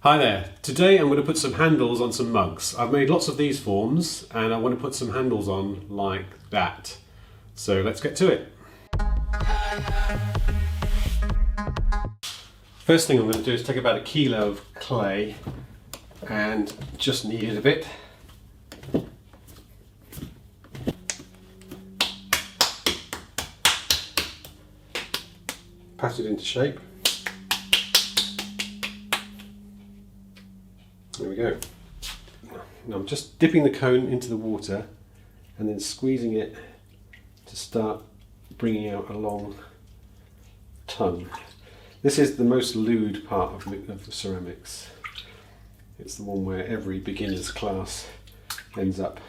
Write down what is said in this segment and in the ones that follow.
Hi there. Today I'm going to put some handles on some mugs. I've made lots of these forms and I want to put some handles on like that. So let's get to it. First thing I'm going to do is take about 1 kilo of clay and just knead it a bit. Pat it into shape. There we go. Now I'm just dipping the cone into the water and then squeezing it to start bringing out a long tongue. This is the most lewd part of the ceramics. It's the one where every beginner's class ends up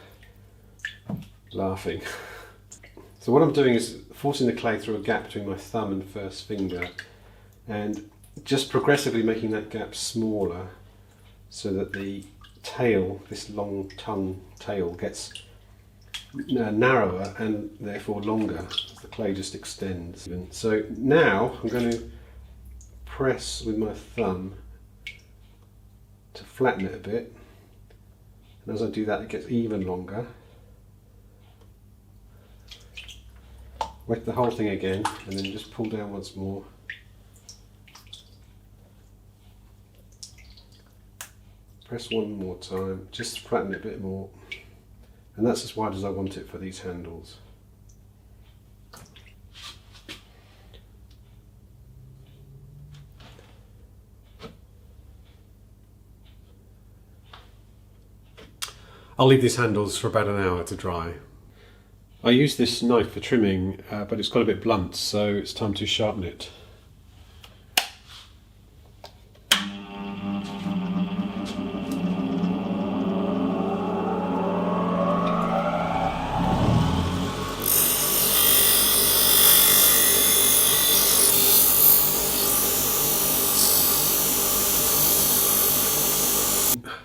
laughing. So what I'm doing is forcing the clay through a gap between my thumb and first finger and just progressively making that gap smaller, so that the tail, this long tongue tail, gets narrower and therefore longer. The clay just extends. So now I'm going to press with my thumb to flatten it a bit, and as I do that it gets even longer. Wet the whole thing again and then just pull down once more. Press one more time, just flatten it a bit more, and that's as wide as I want it for these handles. I'll leave these handles for about an hour to dry. I use this knife for trimming, but it's got a bit blunt, so it's time to sharpen it.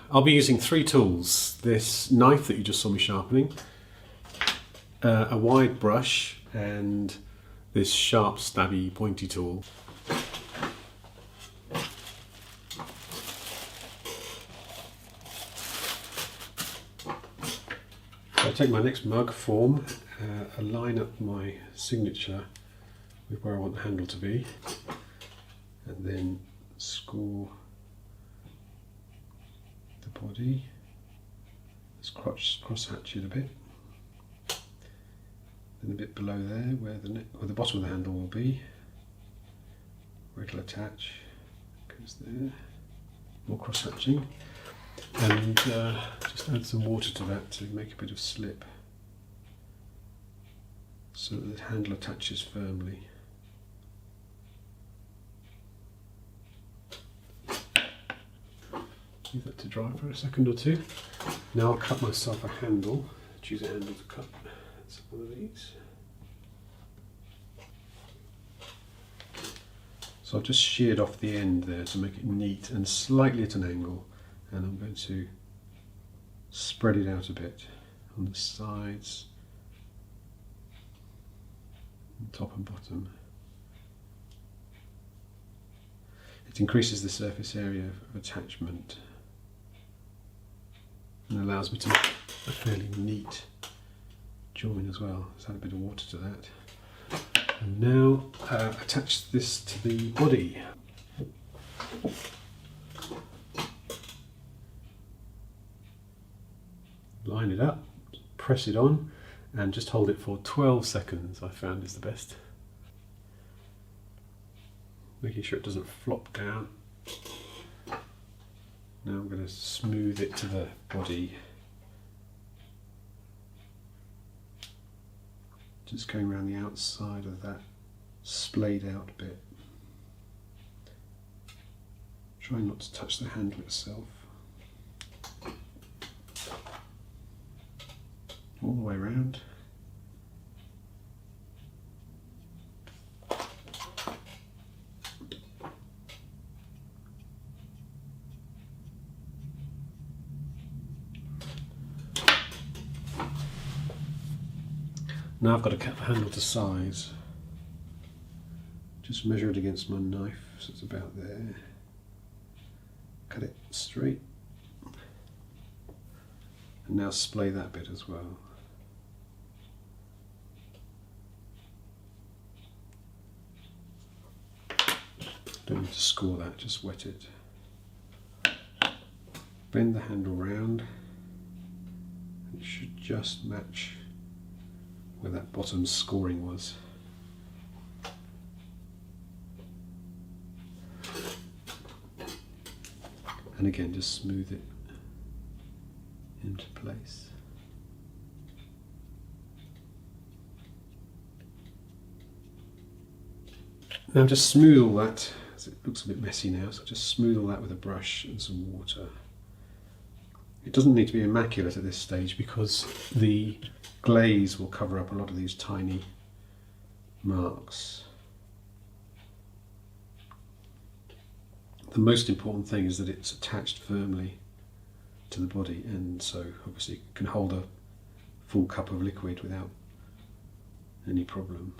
I'll be using 3 tools: this knife that you just saw me sharpening, a wide brush, and this sharp, stabby, pointy tool. I'll take my next mug form, align up my signature with where I want the handle to be, and then score the body. Let's cross hatch it a bit. Then a bit below there where the bottom of the handle will be, where it'll attach, goes there. More cross hatching, and just add some water to that to make a bit of slip so that the handle attaches firmly. Leave that to dry for a second or two. Now I'll cut myself a handle. Choose a handle to cut. That's one of these. So I've just sheared off the end there to make it neat and slightly at an angle, and I'm going to spread it out a bit on the sides, top and bottom. It increases the surface area of attachment and allows me to make a fairly neat join as well. Let's add a bit of water to that. And now attach this to the body. Line it up, press it on, and just hold it for 12 seconds, I found is the best. Making sure it doesn't flop down. Now I'm going to smooth it to the body. Just going around the outside of that splayed out bit. Try not to touch the handle itself. All the way around. Now I've got to cut the handle to size. Just measure it against my knife, so it's about there. cut it straight. And now splay that bit as well. Don't need to score that, just wet it. Bend the handle round. It should just match where that bottom scoring was. And again, just smooth it into place. Now just smooth all that, as it looks a bit messy now, so just smooth all that with a brush and some water. It doesn't need to be immaculate at this stage because the glaze will cover up a lot of these tiny marks. The most important thing is that it's attached firmly to the body, and so obviously it can hold a full cup of liquid without any problem.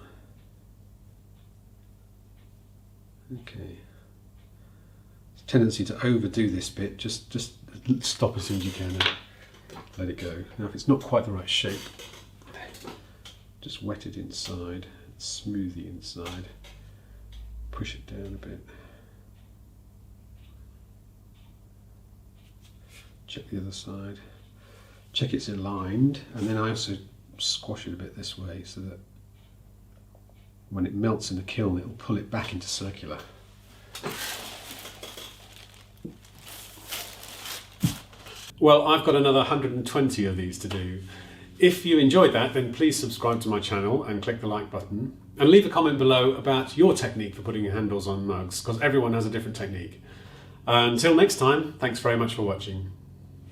Okay. Tendency to overdo this bit, just stop as soon as you can and let it go. Now if it's not quite the right shape, just wet it inside, smooth the inside, push it down a bit. Check the other side, check it's aligned, and then I also squash it a bit this way so that when it melts in the kiln it'll pull it back into circular. Well, I've got another 120 of these to do. If you enjoyed that, then please subscribe to my channel and click the like button, and leave a comment below about your technique for putting handles on mugs, because everyone has a different technique. Until next time, thanks very much for watching.